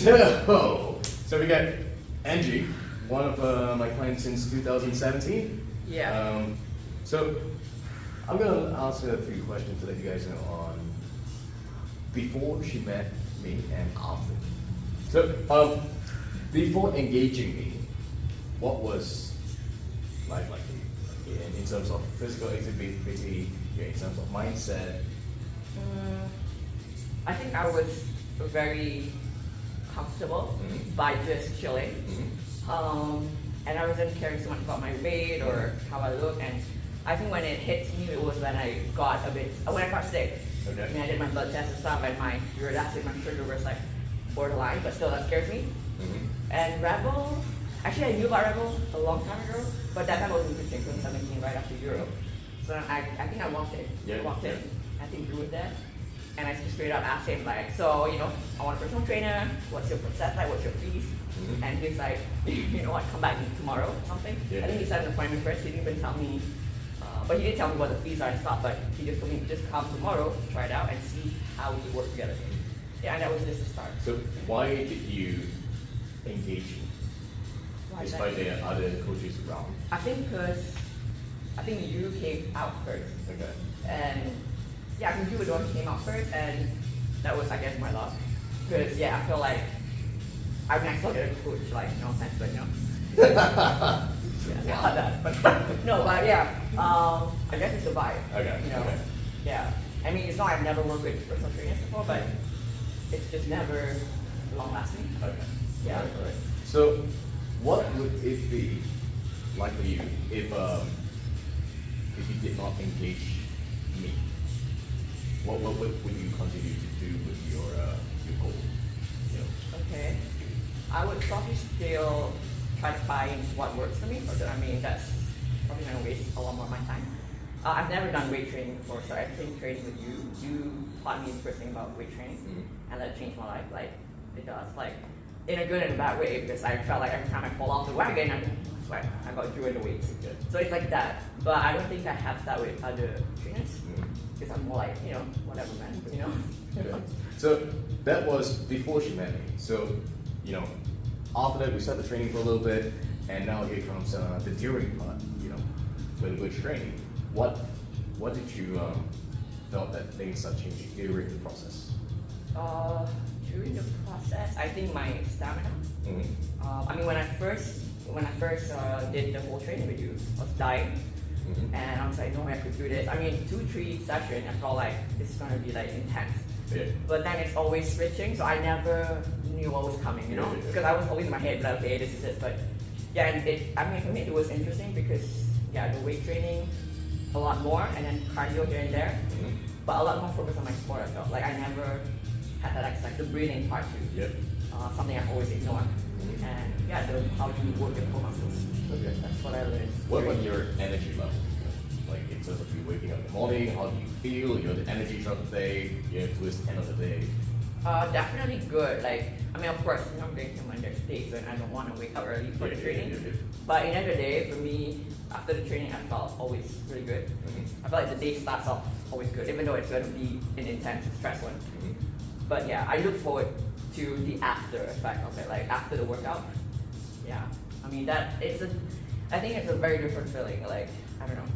So we got Angie, one of my clients since 2017. Yeah. So I'm gonna ask her a few questions to let you guys know on before she met me and after. So before engaging me, what was life like for you? In terms of physical activity, in terms of mindset? I think I was very comfortable by just chilling. And I wasn't caring so much about my weight or how I look. And I think when it hit me, it was when I got sick. Okay. I mean, I did my blood test and stuff, and my uric acid, my sugar was like borderline, but still that scares me. And Rebel, actually I knew about Rebel a long time ago, but that time I was in 2017, right after Europe. So I think I walked in. I think Drew was there. And I just straight up asked him like, so, I want a personal trainer, what's your process like, what's your fees? And he's like, you know what, come back tomorrow or something. I think he set an appointment first, he didn't even tell me, but he didn't tell me what the fees are and stuff, but he just told me, just come tomorrow, try it out and see how we work together. Yeah, and that was just the start. So why did you engage me? Despite there are other coaches around? I think you came out first. Okay. And yeah, I think you were the one who came out first, and that was, I guess, my luck. Because I feel like I still get a coach, like, no offense, but I guess it's a vibe. Okay. Okay. Yeah. I mean, it's not I've never worked with personal trainers before, but it's just never long lasting. Okay. Yeah. All right. So, what would it be like for you if you did not engage me? What would you continue to do with your goal? Okay. I would probably still try to find what works for me. I mean, that's probably going to waste a lot more of my time. I've never done weight training before, so I think training with you taught me the first thing about weight training, and that changed my life. Like, it does. Like, in a good and a bad way, because I felt like every time I fall off the wagon, I got drew in the weights. Okay. So it's like that. But I don't think I have that with other trainers, because I'm more like, whatever, man, Okay. So that was before she met me. So, after that we started training for a little bit, and now here comes the during part. When we're training, what did you felt that things are changing during the process? During the process, I think my stamina. I mean, when I first did the whole training with you, I was dying. And I was like, no way I could do this. I mean, 2-3 sessions, I felt like this is gonna be like intense. Yeah. But then it's always switching, so I never knew what was coming, because I was always in my head, but okay, this is it. But yeah, and for me it was interesting because the weight training a lot more, and then cardio here and there, but a lot more focus on my sport. I felt like I never had that aspect, the breathing part too. Yep. Something I've always ignored. And how do you work your core muscles? Okay. That's what I learned. What about your energy level? Like in terms of you waking up in the morning, how do you feel? The energy throughout the day, towards the end of the day? Definitely good. Like, I mean, of course, I'm going to there's days when I don't want to wake up early for the training. But in the end of the day, for me, after the training, I felt always really good. I feel like the day starts off always good, even though it's going to be an intense, stressful one. But yeah, I look forward to the after effect of it, like after the workout. Yeah, I mean I think it's a very different feeling. Like, I don't know.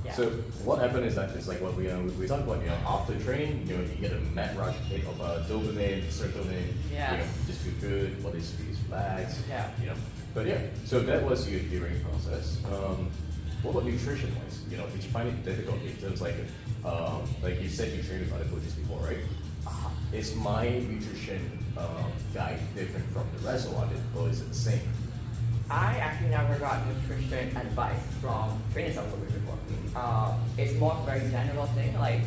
Yeah. So what happened is that it's like what we talked about. After training, you get a mad rush hit of dopamine, serotonin. Yeah. Just feel good. Body feels relaxed. Yeah. But yeah, so that was your during process. What about nutrition wise? Did you find it difficult in terms like you said you trained with other coaches before, right? Is my nutrition guide different from the rest of it, or is it the same? I actually never got nutrition advice from trainers I've worked with before. It's more of a very general thing, like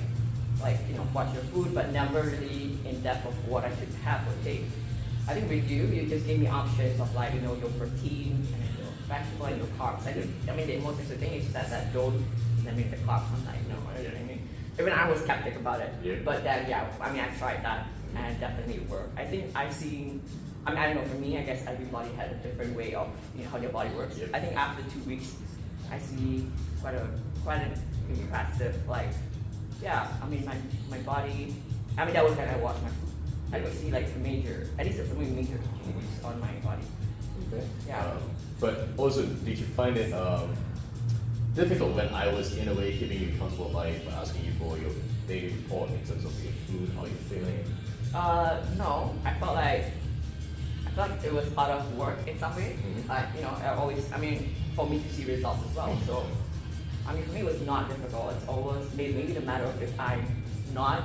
watch your food, but never really in depth of what I should have or take. I think with you just gave me options of your protein and your vegetable and your carbs. I mean the most interesting thing is that don't limit the carbs. I'm like, no, I mean, even I was skeptic about it. Yeah. But then I tried that and definitely it worked. I think I've seen, I don't know, for me, I guess everybody had a different way of how their body works. Yep. I think after 2 weeks, I see quite an impressive, I mean, my body, that was when I watched my food. I could see like at least some major changes on my body. Okay. Yeah. But also, did you find it difficult when I was in a way keeping you comfortable by asking you for your daily report in terms of your food, how you're feeling? No, I felt like it was part of work in some way. Like, you know, for me to see results as well. So, I mean, for me it was not difficult. It's always maybe the matter of if I'm not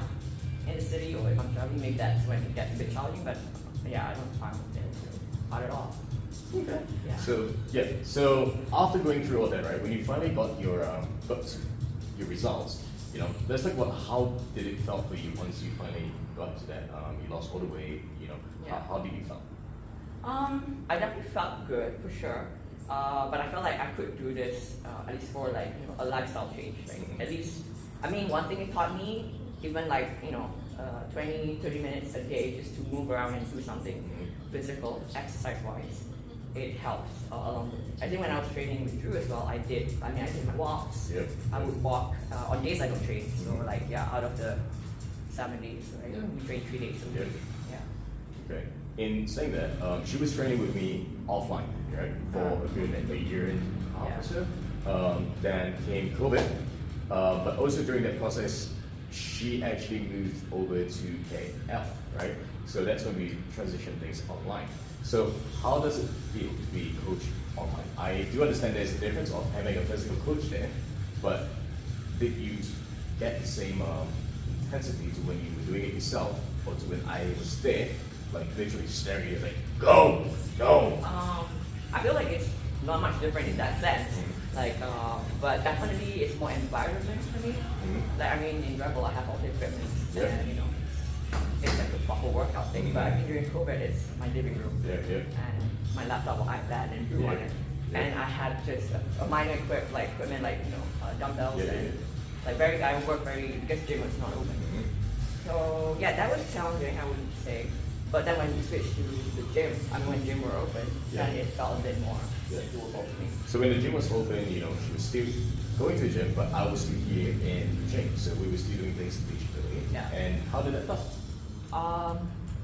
in the city or if I'm traveling, maybe that's when it gets a bit challenging. But yeah, I don't find it hard at all. Okay. Yeah. So after going through all that, right, when you finally got your results, you know, let's talk about how did it felt for you once you finally got to that, you lost all the weight, you know, Yeah. how did you feel? I definitely felt good for sure, but I felt like I could do this at least for like, you know, a lifestyle change. Right? At least, I mean, one thing it taught me, even like, you know, 20-30 minutes a day just to move around and do something physical, exercise-wise, it helps along the way. I think when I was training with Drew as well, I did my walks. Yep. I would walk on days I don't train. So like, yeah, out of the 7 days, right? We train 3 days a week. Yeah. Okay. In saying that, she was training with me offline, right, for a period of a year and a half or so. Then came COVID, but also during that process, she actually moved over to KL, right? So that's when we transitioned things online. So how does it feel to be coached online? I do understand there's a difference of having a physical coach there, but did you get the same intensity to when you were doing it yourself or to when I was there, like literally staring at you like, go, go? I feel like it's not much different in that sense. Like, but definitely it's more environment for me. Like, I mean, in Rebel I have all the equipment and, you know, it's like a proper workout thing. But I mean, during COVID, it's my living room and my laptop or iPad and Drew on it. And I had just a minor equipment like, you know, dumbbells and like I work because gym was not open. So yeah, that was challenging, I would say. But then when we switched to the gym, I mean, when gym were open, then it felt a bit more doable for me. So when the gym was open, you know, she was still going to the gym, but I was still here in the gym. So we were still doing things digitally. Yeah. And how did that feel?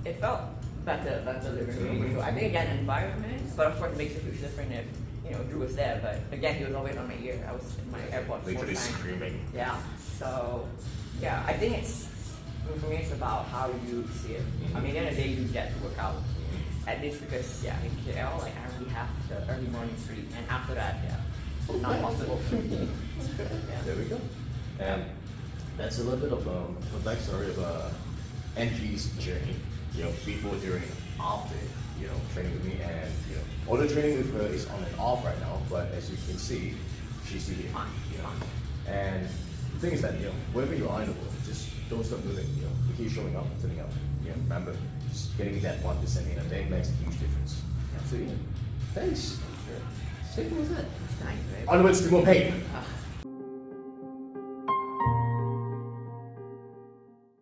It felt better than the living room. I think again, environment, but of course it makes a huge difference if, you know, Drew was there. But again, he was always on my ear. I was in my AirPods literally screaming. Yeah. So yeah, I think for me, it's about how you see it. I mean, at the end of the day, you get to work out. At least because, yeah, in KL, like, I only have the early morning sleep. And after that, yeah, not possible for me. There we go. And that's a little bit of a backstory of Angie's journey, you know, before, during, after, you know, training with me. And, you know, all the training with her is on and off right now, but as you can see, she's still here. You know? And the thing is that, you know, wherever you are in the world, just don't stop moving, you know, you keep showing up and turning up. You know, remember, just getting that 1% in a day makes a huge difference. So yeah, thanks. Sure. Simple as that. It's nice, right? Onwards to more pain.